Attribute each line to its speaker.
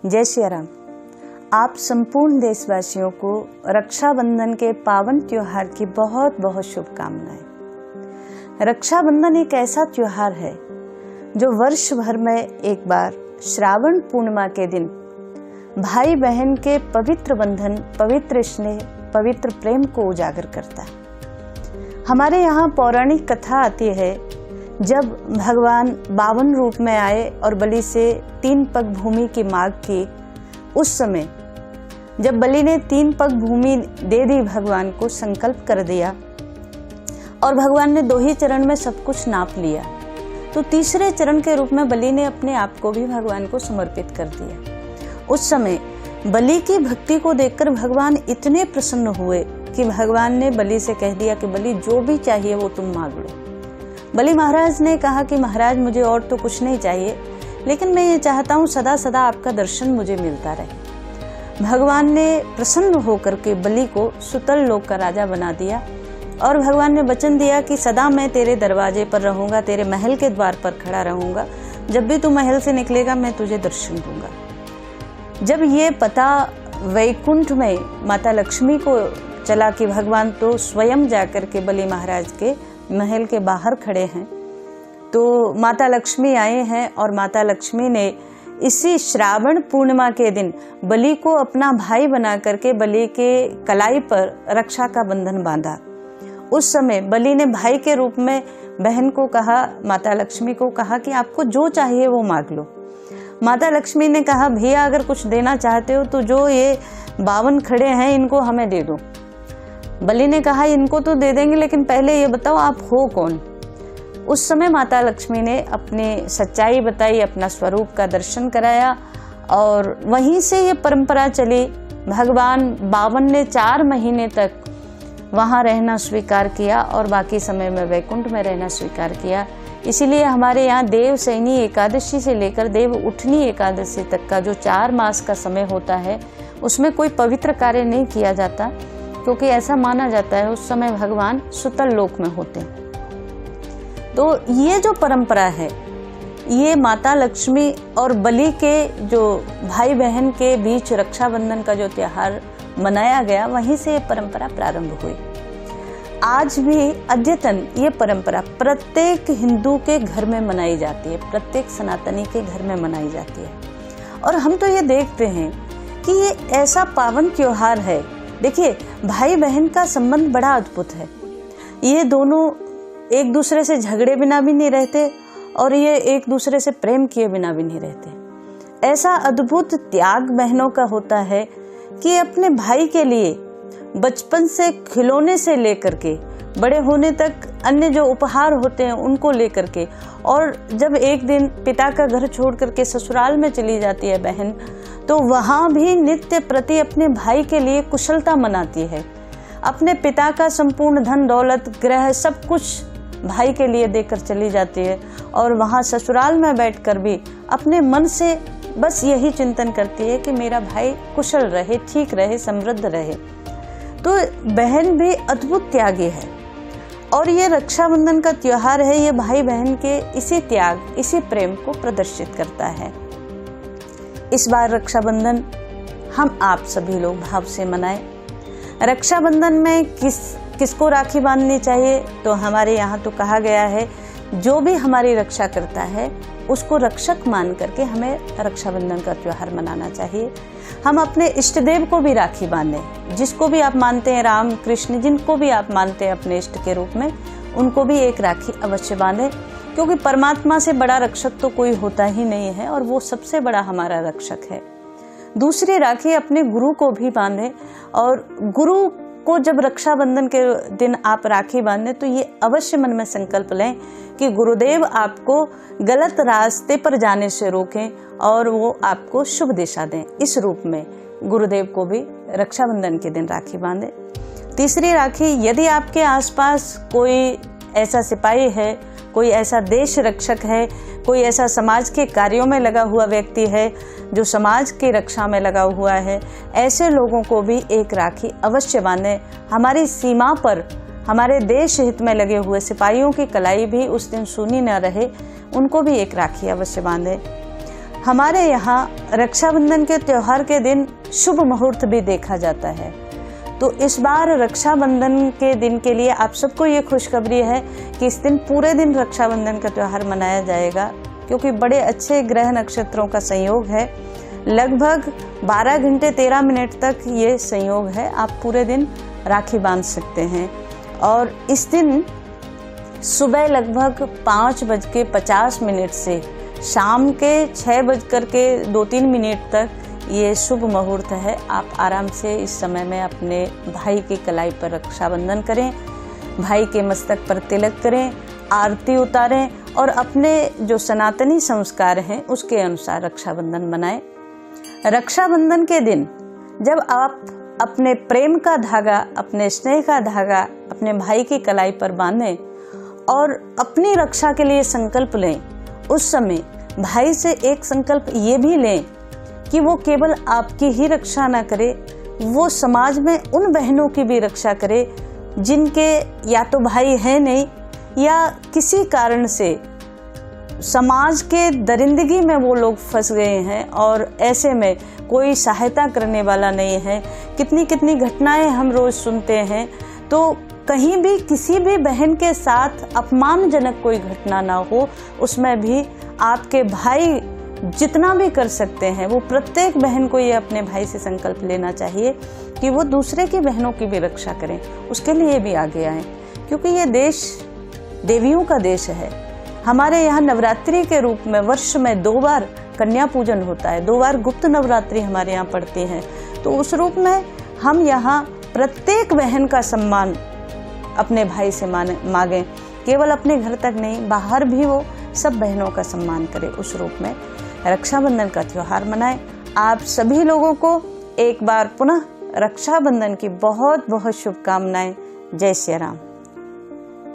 Speaker 1: जय श्री राम। आप संपूर्ण देशवासियों को रक्षाबंधन के पावन त्योहार की बहुत बहुत शुभकामनाएं। रक्षाबंधन एक ऐसा त्योहार है जो वर्ष भर में एक बार श्रावण पूर्णिमा के दिन भाई बहन के पवित्र बंधन, पवित्र स्नेह, पवित्र प्रेम को उजागर करता है। हमारे यहाँ पौराणिक कथा आती है, जब भगवान 52 रूप में आए और बलि से 3 पग भूमि की मांग की, उस समय जब बलि ने 3 पग भूमि दे दी, भगवान को संकल्प कर दिया और भगवान ने 2 ही चरण में सब कुछ नाप लिया, तो तीसरे चरण के रूप में बलि ने अपने आप को भी भगवान को समर्पित कर दिया। उस समय बलि की भक्ति को देखकर भगवान इतने प्रसन्न हुए कि भगवान ने बलि से कह दिया कि बलि जो भी चाहिए वो तुम मांग लो। बलि महाराज ने कहा कि महाराज मुझे और तो कुछ नहीं चाहिए, लेकिन मैं ये चाहता हूँ सदा सदा आपका दर्शन मुझे मिलता रहे। भगवान ने प्रसन्न होकर के बलि को सुतल लोक का राजा बना दिया और भगवान ने वचन दिया कि सदा मैं तेरे दरवाजे पर रहूंगा, तेरे महल के द्वार पर खड़ा रहूंगा, जब भी तू महल से निकलेगा मैं तुझे दर्शन दूंगा। जब ये पता वैकुंठ में माता लक्ष्मी को चला कि भगवान तो स्वयं जाकर के बलि महाराज के महल के बाहर खड़े हैं, तो माता लक्ष्मी आए हैं और माता लक्ष्मी ने इसी श्रावण पूर्णिमा के दिन बलि को अपना भाई बना करके बलि के कलाई पर रक्षा का बंधन बांधा। उस समय बलि ने भाई के रूप में बहन को कहा, माता लक्ष्मी को कहा कि आपको जो चाहिए वो मांग लो। माता लक्ष्मी ने कहा, भैया अगर कुछ देना चाहते हो तो जो ये 52 खड़े हैं इनको हमें दे दो। बलि ने कहा इनको तो दे देंगे, लेकिन पहले ये बताओ आप हो कौन। उस समय माता लक्ष्मी ने अपनी सच्चाई बताई, अपना स्वरूप का दर्शन कराया और वहीं से ये परंपरा चली। भगवान 52 ने 4 महीने तक वहाँ रहना स्वीकार किया और बाकी समय में वैकुंठ में रहना स्वीकार किया। इसीलिए हमारे यहाँ देव सैनी एकादशी से लेकर देव उठनी एकादशी तक का जो 4 मास का समय होता है, उसमें कोई पवित्र कार्य नहीं किया जाता, क्योंकि ऐसा माना जाता है उस समय भगवान सुतल लोक में होते हैं। तो ये जो परंपरा है, ये माता लक्ष्मी और बलि के जो भाई बहन के बीच रक्षाबंधन का जो त्योहार मनाया गया, वहीं से ये परंपरा प्रारंभ हुई। आज भी अद्यतन ये परंपरा प्रत्येक हिंदू के घर में मनाई जाती है, प्रत्येक सनातनी के घर में मनाई जाती है। और हम तो ये देखते हैं कि ये ऐसा पावन त्योहार है। देखिए, भाई बहन का संबंध बड़ा अद्भुत है। ये दोनों एक दूसरे से झगड़े बिना भी नहीं रहते और ये एक दूसरे से प्रेम किए बिना भी नहीं रहते। ऐसा अद्भुत त्याग बहनों का होता है कि अपने भाई के लिए बचपन से खिलौने से लेकर के बड़े होने तक अन्य जो उपहार होते हैं उनको लेकर के, और जब एक दिन पिता का घर छोड़ करके ससुराल में चली जाती है बहन, तो वहाँ भी नित्य प्रति अपने भाई के लिए कुशलता मनाती है। अपने पिता का संपूर्ण धन दौलत ग्रह सब कुछ भाई के लिए देकर चली जाती है और वहाँ ससुराल में बैठकर भी अपने मन से बस यही चिंतन करती है कि मेरा भाई कुशल रहे, ठीक रहे, समृद्ध रहे। तो बहन भी अद्भुत त्यागी है और ये रक्षाबंधन का त्योहार है, ये भाई बहन के इसी त्याग, इसी प्रेम को प्रदर्शित करता है। इस बार रक्षाबंधन हम आप सभी लोग भाव से मनाएं। रक्षाबंधन में किसको राखी बांधनी चाहिए, तो हमारे यहाँ तो कहा गया है जो भी हमारी रक्षा करता है उसको रक्षक मान करके हमें रक्षाबंधन का त्योहार मनाना चाहिए। हम अपने इष्ट देव को भी राखी बांधें, जिसको भी आप मानते हैं, राम कृष्ण जिनको भी आप मानते हैं अपने इष्ट के रूप में, उनको भी एक राखी अवश्य बांधें, क्योंकि परमात्मा से बड़ा रक्षक तो कोई होता ही नहीं है और वो सबसे बड़ा हमारा रक्षक है। दूसरी राखी अपने गुरु को भी बांधें और गुरु को जब रक्षाबंधन के दिन आप राखी बांधें तो ये अवश्य मन में संकल्प लें कि गुरुदेव आपको गलत रास्ते पर जाने से रोकें और वो आपको शुभ दिशा दें। इस रूप में गुरुदेव को भी रक्षाबंधन के दिन राखी बांधें। तीसरी राखी, यदि आपके आसपास कोई ऐसा सिपाही है, कोई ऐसा देश रक्षक है, कोई ऐसा समाज के कार्यों में लगा हुआ व्यक्ति है जो समाज की रक्षा में लगा हुआ है, ऐसे लोगों को भी एक राखी अवश्य बांधें। हमारी सीमा पर हमारे देश हित में लगे हुए सिपाहियों की कलाई भी उस दिन सूनी न रहे, उनको भी एक राखी अवश्य बांधें। हमारे यहाँ रक्षाबंधन के त्योहार के दिन शुभ मुहूर्त भी देखा जाता है। तो इस बार रक्षाबंधन के दिन के लिए आप सबको ये खुशखबरी है कि इस दिन पूरे दिन रक्षाबंधन का त्योहार मनाया जाएगा, क्योंकि बड़े अच्छे ग्रह नक्षत्रों का संयोग है। लगभग 12 घंटे 13 मिनट तक ये संयोग है। आप पूरे दिन राखी बांध सकते हैं। और इस दिन सुबह लगभग 5:50 से शाम के 6:02-3 तक ये शुभ मुहूर्त है। आप आराम से इस समय में अपने भाई की कलाई पर रक्षाबंधन करें, भाई के मस्तक पर तिलक करें, आरती उतारें और अपने जो सनातनी संस्कार हैं उसके अनुसार रक्षाबंधन मनाएं। रक्षाबंधन के दिन जब आप अपने प्रेम का धागा, अपने स्नेह का धागा अपने भाई की कलाई पर बांधें और अपनी रक्षा के लिए संकल्प लें, उस समय भाई से एक संकल्प ये भी लें कि वो केवल आपकी ही रक्षा ना करे, वो समाज में उन बहनों की भी रक्षा करे जिनके या तो भाई है नहीं या किसी कारण से समाज के दरिंदगी में वो लोग फंस गए हैं और ऐसे में कोई सहायता करने वाला नहीं है। कितनी कितनी घटनाएं हम रोज सुनते हैं। तो कहीं भी किसी भी बहन के साथ अपमानजनक कोई घटना ना हो, उसमें भी आपके भाई जितना भी कर सकते हैं, वो प्रत्येक बहन को ये अपने भाई से संकल्प लेना चाहिए कि वो दूसरे की बहनों की भी रक्षा करें, उसके लिए भी आगे आएं, क्योंकि ये देश देवियों का देश है। हमारे यहाँ नवरात्रि के रूप में वर्ष में 2 बार कन्या पूजन होता है, 2 बार गुप्त नवरात्रि हमारे यहाँ पड़ती हैं। तो उस रूप में हम यहाँ प्रत्येक बहन का सम्मान अपने भाई से मांगें, केवल अपने घर तक नहीं, बाहर भी वो सब बहनों का सम्मान करें। उस रूप में रक्षाबंधन का त्योहार मनाएं। आप सभी लोगों को एक बार पुनः रक्षाबंधन की बहुत बहुत शुभकामनाएं। जय श्री राम।